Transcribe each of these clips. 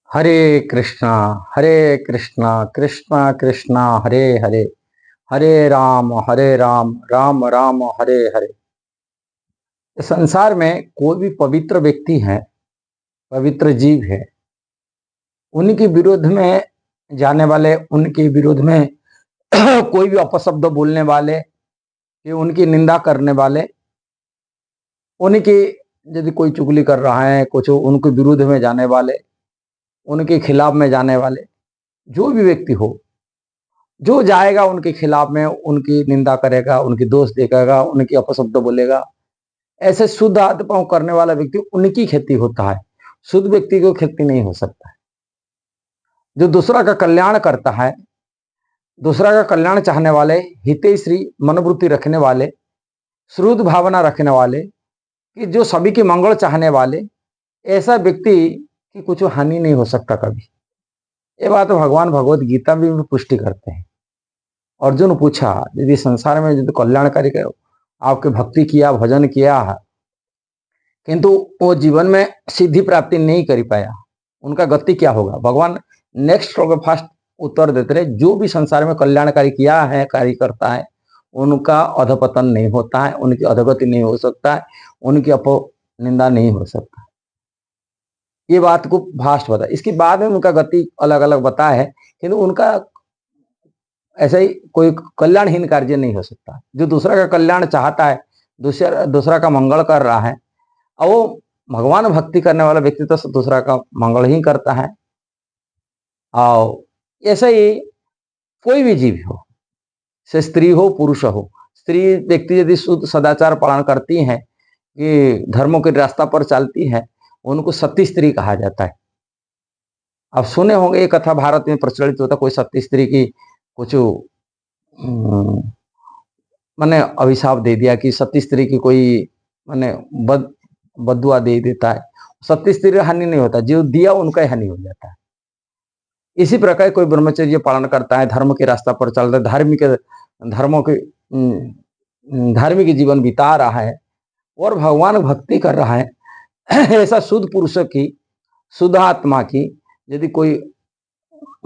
हरे कृष्णा कृष्णा कृष्णा हरे हरे, हरे राम राम राम हरे हरे। इस संसार में कोई भी पवित्र व्यक्ति है, पवित्र जीव है, उनके विरोध में जाने वाले, उनके विरोध में कोई भी अपशब्द बोलने वाले, कि उनकी निंदा करने वाले, उनकी यदि कोई चुगली कर रहा है, कुछ उनके विरोध में जाने वाले, उनके खिलाफ में जाने वाले, जो भी व्यक्ति हो, जो जाएगा उनके खिलाफ में, उनकी निंदा करेगा, उनकी दोष देखेगा, उनकी अपशब्द बोलेगा, ऐसे शुद्ध आत्माओं करने वाला व्यक्ति, उनकी खेती होता है। शुद्ध व्यक्ति को खेती नहीं हो सकता है। जो दूसरा का कल्याण करता है, दूसरा का कल्याण चाहने वाले, हितैषी मनोवृत्ति रखने वाले, श्रुद्ध भावना रखने वाले, कि जो सभी के मंगल चाहने वाले, ऐसा व्यक्ति की कुछ हानि नहीं हो सकता कभी। ये बात भगवान भगवत गीता भी पुष्टि करते हैं। अर्जुन ने पूछा, यदि संसार में यदि कल्याणकारी आपके भक्ति किया, भजन किया है, किंतु वो जीवन में सिद्धि प्राप्ति नहीं कर पाया, उनका गति क्या होगा? भगवान नेक्स्ट फास्ट उत्तर देते रहे, जो भी संसार में कल्याणकारी किया है, कार्य करता है, उनका अधपतन नहीं होता है, उनकी अधोगति नहीं हो सकता है, उनकी अपनिंदा नहीं हो सकता। ये बात को फास्ट बताया। इसके बाद में उनका गति अलग अलग बताया है, किंतु उनका ऐसा ही कोई कल्याणहीन कार्य नहीं हो सकता। जो दूसरा का कल्याण चाहता है, दूसरा का मंगल कर रहा है, और वो भगवान भक्ति करने वाला व्यक्ति तो दूसरा का मंगल ही करता है। और ऐसा ही कोई भी जीव हो, से स्त्री हो पुरुष हो, स्त्री व्यक्ति यदि शुद्ध सदाचार पालन करती है, कि धर्मों के रास्ता पर चलती है, उनको सती स्त्री कहा जाता है। अब सुने होंगे ये कथा भारत में प्रचलित होता, कोई सती स्त्री की कुछ मैंने अभिशाप दे दिया, कि सती स्त्री की कोई मैंने बदुआ दे देता है। सती स्त्री हानि नहीं होता, जो दिया उनका ही हानि हो जाता है। इसी प्रकार कोई ब्रह्मचर्य पालन करता है, धर्म के रास्ता पर चल रहा है, धार्मिक जीवन बिता रहा है और भगवान भक्ति कर रहा है, ऐसा शुद्ध पुरुष की, शुद्ध आत्मा की यदि कोई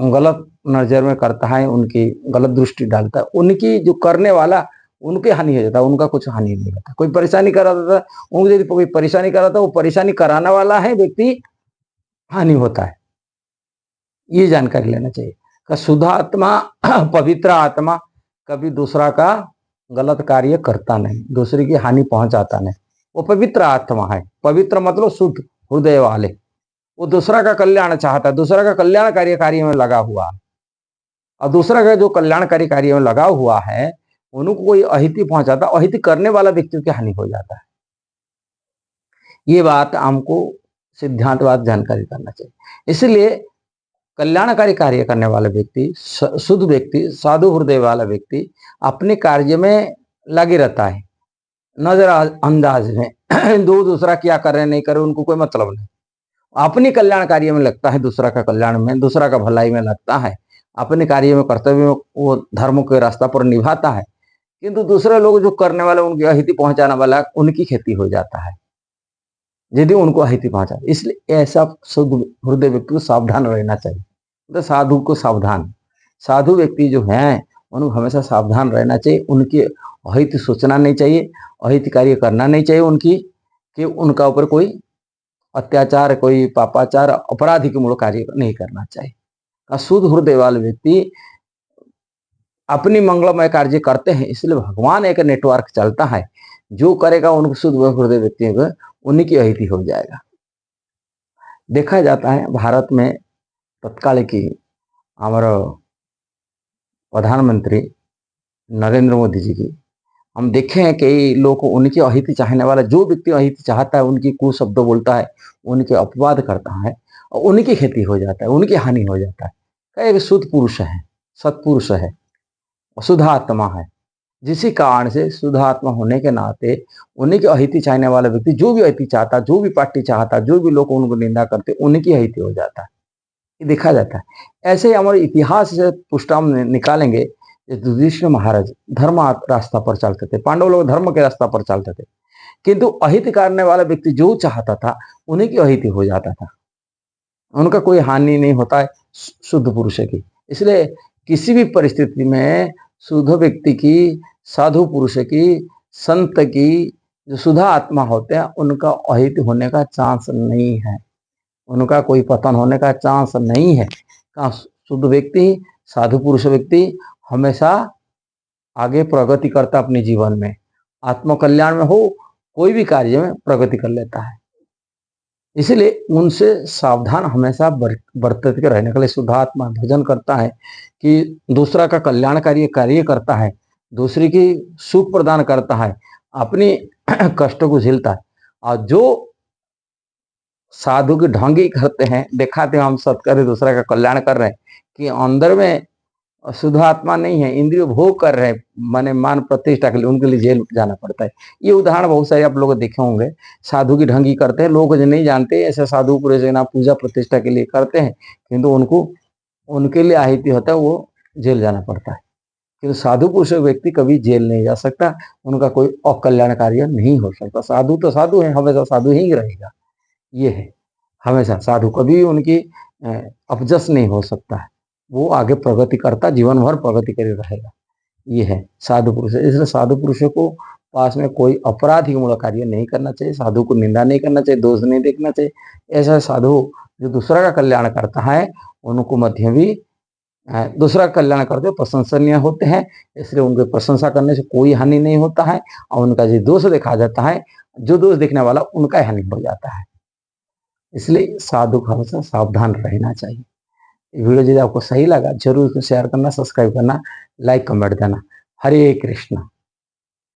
गलत नजर में करता है, उनकी गलत दृष्टि डालता है, उनकी जो करने वाला, उनके हानि हो जाता है, उनका कुछ हानि नहीं होता। कोई परेशानी कर रहा था, उनको यदि कोई परेशानी कर रहा था, वो परेशानी कराने वाला है व्यक्ति हानि होता है। ये जानकारी लेना चाहिए कि शुद्ध आत्मा, पवित्र आत्मा कभी दूसरा का गलत कार्य करता नहीं, दूसरे की हानि पहुंचाता नहीं। वो पवित्र आत्मा है। पवित्र मतलब शुद्ध हृदय वाले। वो दूसरा का कल्याण चाहता है, दूसरा का कल्याणकारी कार्य में लगा हुआ है, और दूसरा का जो कल्याणकारी कार्य में लगा हुआ है, उनको कोई अहिति पहुंचाता, अहिति करने वाला व्यक्ति की हानि हो जाता है। ये बात हमको सिद्धांतवाद जानकारी करना चाहिए। इसलिए कल्याणकारी कार्य करने वाला व्यक्ति, शुद्ध व्यक्ति, साधु हृदय वाला व्यक्ति अपने कार्य में लगे रहता है, नजर अंदाज में दूसरा क्या कर रहे नहीं करे उनको कोई मतलब नहीं। अपने कल्याण कार्य में लगता है, दूसरा का कल्याण में, दूसरा का भलाई में लगता है, अपने कार्य में, कर्तव्य में वो धर्म के रास्ता पर निभाता है। किंतु दूसरे लोग जो करने वाले, उनकी अहिति पहुंचाने वाला, उनकी खेती हो जाता है यदि उनको अहिति पहुंचा। इसलिए ऐसा शुद्ध हृदय व्यक्ति को सावधान रहना चाहिए। तो साधु को सावधान, साधु व्यक्ति जो हैं उनको हमेशा सावधान रहना चाहिए। उनकी अहित सोचना नहीं चाहिए, अहित कार्य करना नहीं चाहिए उनकी, कि उनका ऊपर कोई अत्याचार, कोई पापाचार, अपराधिक मूलक कार्य नहीं करना चाहिए। शुद्ध हृदय वाले व्यक्ति अपनी मंगलमय कार्य करते हैं। इसलिए भगवान एक नेटवर्क चलता है, जो करेगा उनको शुद्ध हृदय व्यक्ति को उन्हीं की अहिति हो जाएगा। देखा जाता है भारत में तत्काल की हमारा प्रधानमंत्री नरेंद्र मोदी जी की हम देखे हैं, कई लोग उनकी अहिति चाहने वाला, जो व्यक्ति अहिति चाहता है, उनकी कुशब्द बोलता है, उनके अपवाद करता है, और उनकी खेती हो जाता है, उनकी हानि हो जाता है। एक शुद्ध पुरुष है, सत्पुरुष है, शुद्ध आत्मा है, जिसी कारण से शुद्ध आत्मा होने के नाते उन्हीं की अहिति चाहने वाला व्यक्ति, जो भी अहिति चाहता, जो भी पार्टी चाहता, जो भी लोग उनको निंदा करते, उनकी अहिति हो जाता है। ये देखा जाता है। ऐसे ही हमारे इतिहास से पुष्ट हम निकालेंगे, युधिष्ठिर महाराज धर्म रास्ता पर चलते थे, पांडव लोग धर्म के रास्ता पर चलते थे, किंतु अहित करने वाला व्यक्ति जो चाहता था, उन्हीं की अहिति हो जाता था। उनका कोई हानि नहीं होता है शुद्ध पुरुष की। इसलिए किसी भी परिस्थिति में शुद्ध व्यक्ति की, साधु पुरुष की, संत की, जो शुद्ध आत्मा होते हैं, उनका अहित होने का चांस नहीं है, उनका कोई पतन होने का चांस नहीं है। कहाँ शुद्ध व्यक्ति, साधु पुरुष व्यक्ति हमेशा आगे प्रगति करता अपने जीवन में, आत्मकल्याण में हो, कोई भी कार्य में प्रगति कर लेता है। इसलिए उनसे सावधान हमेशा बरतते के रहने के लिए शुद्ध आत्मा भजन करता है कि दूसरा का कल्याणकारी कार्य करता है, दूसरे की सुख प्रदान करता है, अपनी कष्टों को झेलता है। और जो साधु की ढोंगी करते हैं, दिखाते हैं हम सत्कर्म दूसरा का कल्याण कर रहे हैं, कि अंदर में शुद्ध आत्मा नहीं है, इंद्रिय भोग कर रहे हैं, माने मान प्रतिष्ठा के लिए, उनके लिए जेल जाना पड़ता है। ये उदाहरण बहुत सारे आप लोग देखे होंगे। साधु की ढंगी करते हैं, लोग जो नहीं जानते, ऐसे साधु पूरे ना पूजा प्रतिष्ठा के लिए करते हैं, किंतु उनको उनके लिए आहिति होता है, वो जेल जाना पड़ता है। किंतु साधु पुरुष व्यक्ति कभी जेल नहीं जा सकता, उनका कोई अकल्याण कार्य नहीं हो सकता। साधु तो साधु है, हमेशा साधु ही रहेगा। ये है, हमेशा साधु कभी उनकी अपजस नहीं हो सकता है, वो आगे प्रगति करता, जीवन भर प्रगति कर रहेगा। ये है साधु पुरुष। इसलिए साधु पुरुषों को पास में कोई अपराधी मूलक कार्य नहीं करना चाहिए, साधु को निंदा नहीं करना चाहिए, दोष नहीं देखना चाहिए। ऐसा साधु जो दूसरा का कल्याण करता है, उनको मध्य भी दूसरा का कल्याण करते हुए प्रशंसनीय होते हैं। इसलिए उनकी प्रशंसा करने से कोई हानि नहीं होता है, और उनका जो दोष देखा जाता है, जो दोष देखने वाला उनका हानि हो जाता है। इसलिए साधु को हमेशा सावधान रहना चाहिए। वीडियो यदि आपको सही लगा, जरूर शेयर करना, सब्सक्राइब करना, लाइक कमेंट देना। हरे कृष्ण।